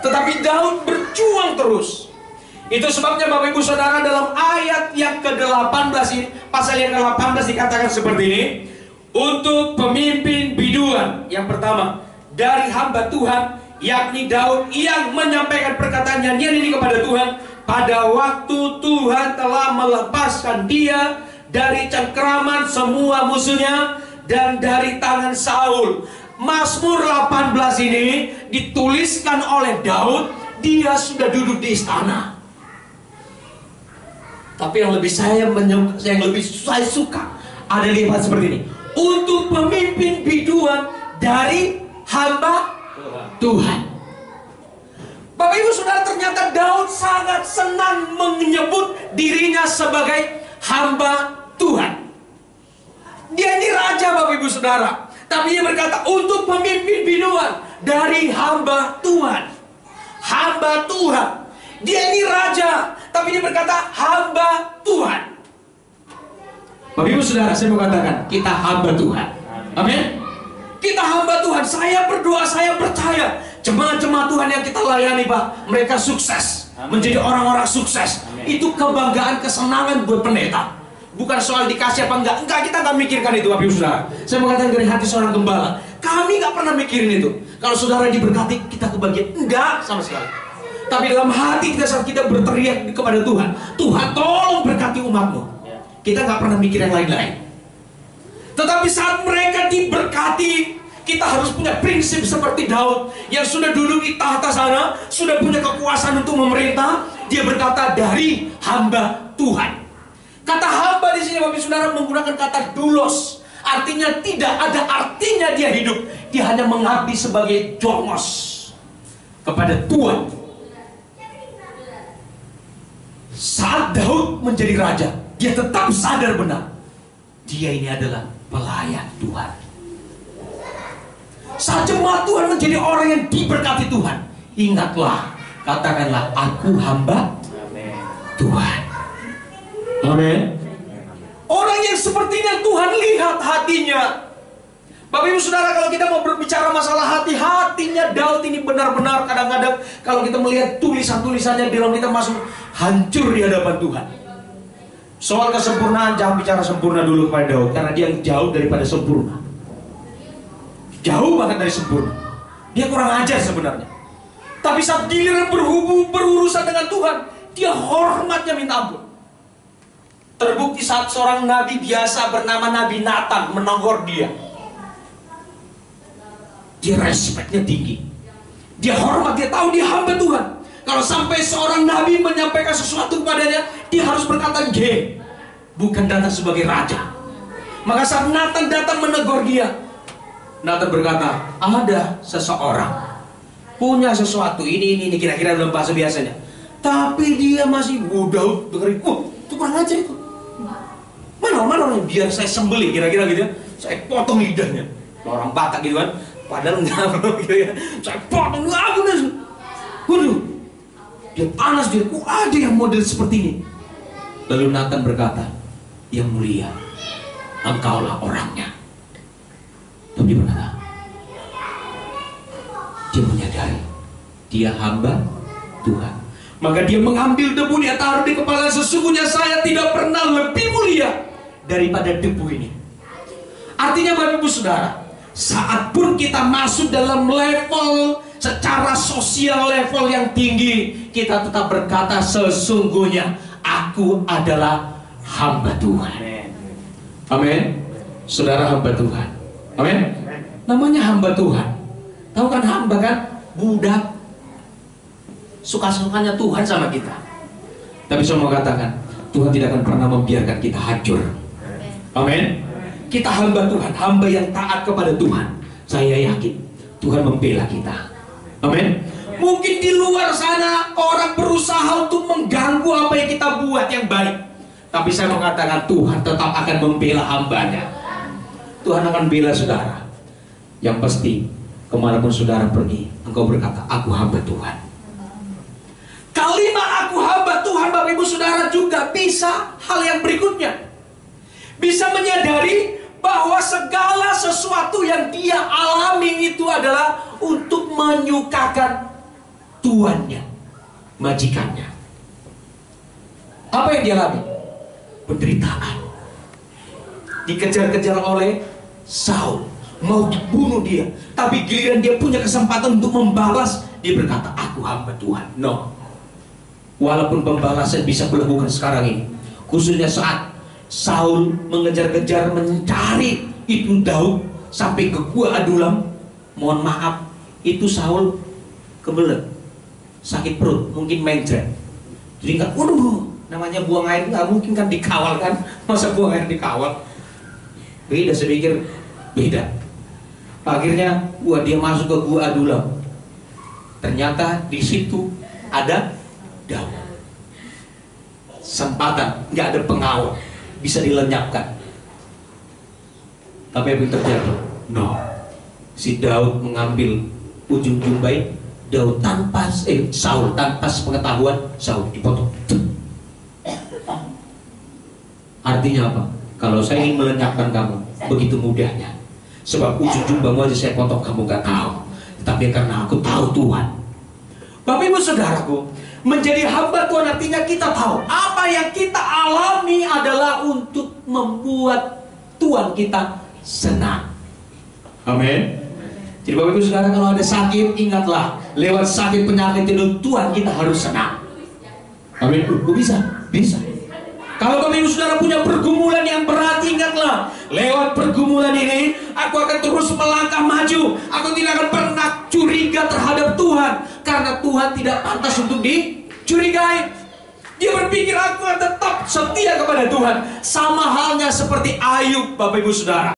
Tetapi Daud berjuang terus. Itu sebabnya Bapak Ibu Saudara, dalam ayat yang ke-18 ini, pasal yang ke-18 dikatakan seperti ini. Untuk pemimpin biduan, yang pertama dari hamba Tuhan, yakni Daud, yang menyampaikan perkataan nyanyian ini kepada Tuhan pada waktu Tuhan telah melepaskan dia dari cengkraman semua musuhnya dan dari tangan Saul. Mazmur 18 ini dituliskan oleh Daud. Dia sudah duduk di istana. Tapi yang lebih saya suka ada lihat seperti ini. Untuk pemimpin biduan dari hamba Tuhan. Bapak Ibu Saudara, ternyata Daud sangat senang menyebut dirinya sebagai hamba Tuhan. Dia ini raja, Bapak Ibu Saudara. Tapi dia berkata untuk pemimpin biduan dari hamba Tuhan. Hamba Tuhan. Dia ini raja, tapi dia berkata hamba Tuhan. Bapak Ibu Saudara, saya mau katakan, kita hamba Tuhan. Amin. Kita hamba Tuhan. Saya berdoa, saya percaya jemaat-jemaat Tuhan yang kita layani, Pak, mereka sukses. Menjadi orang-orang sukses. Itu kebanggaan, kesenangan buat pendeta. Bukan soal dikasih apa enggak. Enggak, kita enggak mikirkan itu, Bapak Ibu Saudara. Saya mau katakan dari hati seorang gembala, kami enggak pernah mikirin itu. Kalau saudara diberkati, kita kebagian. Enggak sama sekali. Tapi dalam hati kita saat kita berteriak kepada Tuhan, Tuhan tolong berkati umatmu. Kita nggak pernah mikir yang lain-lain. Tetapi saat mereka diberkati, kita harus punya prinsip seperti Daud yang sudah duduk di tahta sana, sudah punya kekuasaan untuk memerintah. Dia berkata dari hamba Tuhan. Kata hamba di sini, Bapak Saudara, menggunakan kata doulos. Artinya tidak ada artinya dia hidup. Dia hanya mengabdi sebagai jongos kepada Tuhan. Saat Daud menjadi raja, dia tetap sadar benar, dia ini adalah pelayan Tuhan. Saat jemaat Tuhan menjadi orang yang diberkati Tuhan, ingatlah, katakanlah, aku hamba Tuhan. Amin. Orang yang seperti ini Tuhan lihat hatinya. Bapak Ibu Saudara, kalau kita mau berbicara masalah hati, hatinya Daud ini benar-benar kadang-kadang kalau kita melihat tulisan-tulisannya di dalam kita masuk hancur di hadapan Tuhan. Soal kesempurnaan, jangan bicara sempurna dulu kepada Daud, karena dia jauh daripada sempurna. Jauh banget dari sempurna. Dia kurang ajar sebenarnya. Tapi saat giliran berurusan dengan Tuhan, dia hormatnya minta ampun. Terbukti saat seorang nabi biasa bernama Nabi Nathan menegur dia. Dia respeknya tinggi. Dia hormat, dia tahu dia hamba Tuhan. Kalau sampai seorang nabi menyampaikan sesuatu kepadanya, dia harus berkata G, bukan datang sebagai raja. Maka saat Nathan datang menegur dia, Nathan berkata, ada seseorang punya sesuatu ini kira-kira dalam bahasa biasanya. Tapi dia masih Daud dengerin, itu kurang ajar itu. Mana biar saya sembelih kira-kira gitu ya. Saya potong lidahnya. Orang Batak gitu kan. Padahal enggak gitu ya. Saya potong waduh. Dia panas dia. Ada yang model seperti ini. Lalu Nathan berkata, yang mulia, engkaulah orangnya. Tapi dia berkata, dia menyadari dia hamba Tuhan. Maka dia mengambil debu, dia taruh di kepala. Sesungguhnya saya tidak pernah lebih mulia daripada debu ini. Artinya Bapak Ibu Saudara, saat pun kita masuk dalam level secara sosial, level yang tinggi, kita tetap berkata sesungguhnya aku adalah hamba Tuhan. Amin. Saudara hamba Tuhan. Amin. Namanya hamba Tuhan. Tahu kan hamba kan? Budak. Suka-sukanya Tuhan sama kita. Tapi saya mau katakan, Tuhan tidak akan pernah membiarkan kita hancur. Amin. Kita hamba Tuhan, hamba yang taat kepada Tuhan. Saya yakin Tuhan membela kita. Amin. Mungkin di luar sana orang berusaha untuk mengganggu apa yang kita buat yang baik. Tapi saya mau katakan Tuhan tetap akan membela hambanya. Tuhan akan bela saudara. Yang pasti kemanapun saudara pergi, engkau berkata, aku hamba Tuhan. Kalimat aku hamba Tuhan, Bapak Ibu Saudara, juga bisa hal yang berikutnya. Bisa menyadari bahwa segala sesuatu yang dia alami itu adalah untuk menyukakan tuannya, majikannya. Apa yang dia alami? Penderitaan. Dikejar-kejar oleh Saul, mau dibunuh dia. Tapi giliran dia punya kesempatan untuk membalas, dia berkata, aku hamba Tuhan. No. Walaupun pembalasan bisa dilakukan sekarang ini, khususnya saat Saul mengejar-kejar mencari itu Daud sampai ke gua Adulam. Mohon maaf, itu Saul kebelet, sakit perut, mungkin mencret. Jadi nggak, waduh, namanya buang air nggak mungkin kan dikawal kan? Masa buang air dikawal? Beda, saya pikir beda. Akhirnya dia masuk ke gua Adulam. Ternyata di situ ada Daud. Sempatan, nggak ada pengawal, bisa dilenyapkan. Tapi apa yang terjadi? No. Si Daud mengambil ujung jumbai Daud Saul tanpa sepengetahuan Saul dipotong. Artinya apa? Kalau saya ingin melenyapkan kamu, begitu mudahnya. Sebab ujung jumbamu aja saya potong, kamu gak tahu. Tapi karena aku tahu Tuhan. Bapak ibu saudaraku, menjadi hamba Tuhan artinya kita tahu apa yang kita alami adalah untuk membuat Tuhan kita senang. Amin. Jadi Bapak ibu saudara, kalau ada sakit, ingatlah, lewat sakit penyakit itu Tuhan kita harus senang. Amin. Bisa. Kalau Bapak ibu saudara punya pergumulan yang berat, ingatlah, lewat pergumulan ini aku akan terus melangkah maju. Aku tidak akan pernah curiga terhadap Tuhan, karena Tuhan tidak pantas untuk dicurigai. Dia berpikir aku akan tetap setia kepada Tuhan. Sama halnya seperti Ayub, Bapak ibu saudara.